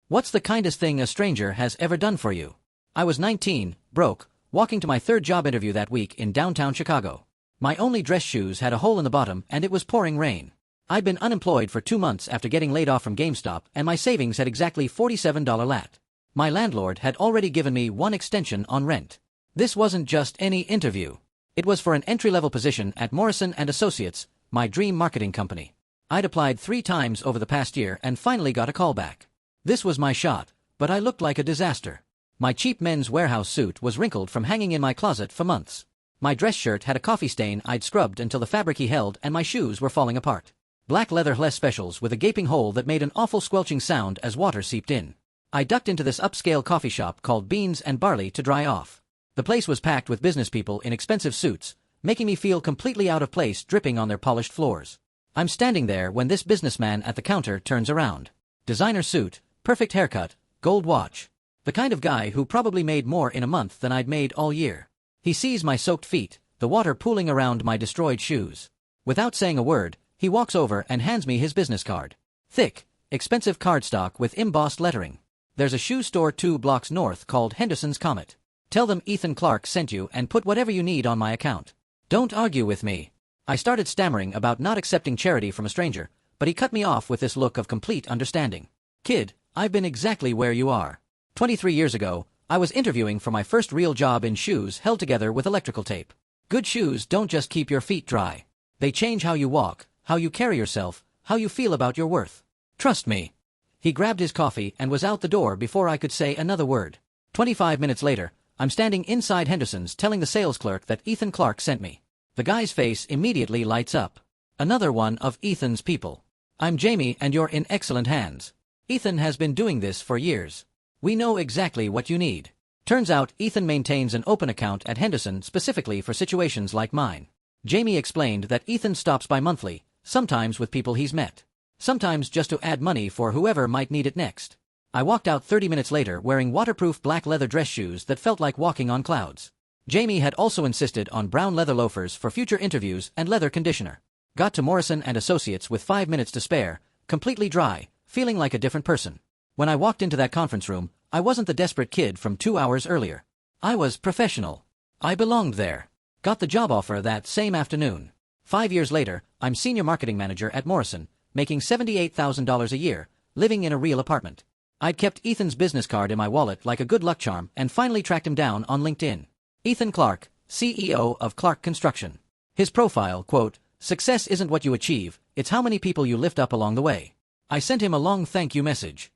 What's the kindest thing a stranger has ever done for you? I was 19, broke, walking to my third job interview that week in downtown Chicago. My only dress shoes had a hole in the bottom and it was pouring rain. I'd been unemployed for 2 months after getting laid off from GameStop and my savings had exactly $47 lat. My landlord had already given me one extension on rent. This wasn't just any interview. It was for an entry-level position at Morrison & Associates, my dream marketing company. I'd applied 3 times over the past year and finally got a call back. This was my shot, but I looked like a disaster. My cheap men's warehouse suit was wrinkled from hanging in my closet for months. My dress shirt had a coffee stain I'd scrubbed until the fabric he held and my shoes were falling apart. Black leather less specials with a gaping hole that made an awful squelching sound as water seeped in. I ducked into this upscale coffee shop called Beans and Barley to dry off. The place was packed with business people in expensive suits, making me feel completely out of place dripping on their polished floors. I'm standing there when this businessman at the counter turns around. Designer suit, perfect haircut, gold watch. The kind of guy who probably made more in a month than I'd made all year. He sees my soaked feet, the water pooling around my destroyed shoes. Without saying a word, he walks over and hands me his business card. Thick, expensive cardstock with embossed lettering. There's a shoe store 2 blocks north called Henderson's Comet. Tell them Ethan Clark sent you and put whatever you need on my account. Don't argue with me. I started stammering about not accepting charity from a stranger, but he cut me off with this look of complete understanding. Kid, I've been exactly where you are. 23 years ago, I was interviewing for my first real job in shoes held together with electrical tape. Good shoes don't just keep your feet dry. They change how you walk, how you carry yourself, how you feel about your worth. Trust me. He grabbed his coffee and was out the door before I could say another word. 25 minutes later, I'm standing inside Henderson's telling the sales clerk that Ethan Clark sent me. The guy's face immediately lights up. Another one of Ethan's people. I'm Jamie and you're in excellent hands. Ethan has been doing this for years. We know exactly what you need. Turns out Ethan maintains an open account at Henderson specifically for situations like mine. Jamie explained that Ethan stops by monthly, sometimes with people he's met. Sometimes just to add money for whoever might need it next. I walked out 30 minutes later wearing waterproof black leather dress shoes that felt like walking on clouds. Jamie had also insisted on brown leather loafers for future interviews and leather conditioner. Got to Morrison & Associates with 5 minutes to spare, completely dry, feeling like a different person. When I walked into that conference room, I wasn't the desperate kid from 2 hours earlier. I was professional. I belonged there. Got the job offer that same afternoon. 5 years later, I'm senior marketing manager at Morrison, making $78,000 a year, living in a real apartment. I'd kept Ethan's business card in my wallet like a good luck charm and finally tracked him down on LinkedIn. Ethan Clark, CEO of Clark Construction. His profile, quote, "Success isn't what you achieve, it's how many people you lift up along the way." I sent him a long thank you message.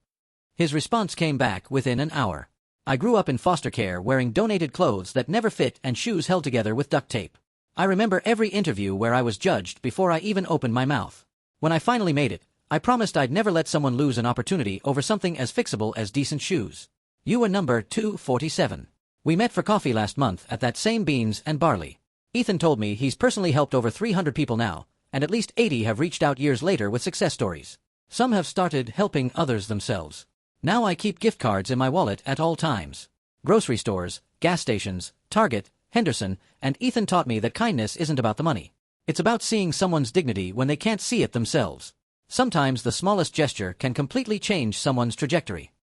His response came back within an hour. I grew up in foster care wearing donated clothes that never fit and shoes held together with duct tape. I remember every interview where I was judged before I even opened my mouth. When I finally made it, I promised I'd never let someone lose an opportunity over something as fixable as decent shoes. You were number 247. We met for coffee last month at that same Beans and Barley. Ethan told me he's personally helped over 300 people now, and at least 80 have reached out years later with success stories. Some have started helping others themselves. Now I keep gift cards in my wallet at all times. Grocery stores, gas stations, Target, Henderson, and Ethan taught me that kindness isn't about the money. It's about seeing someone's dignity when they can't see it themselves. Sometimes the smallest gesture can completely change someone's trajectory.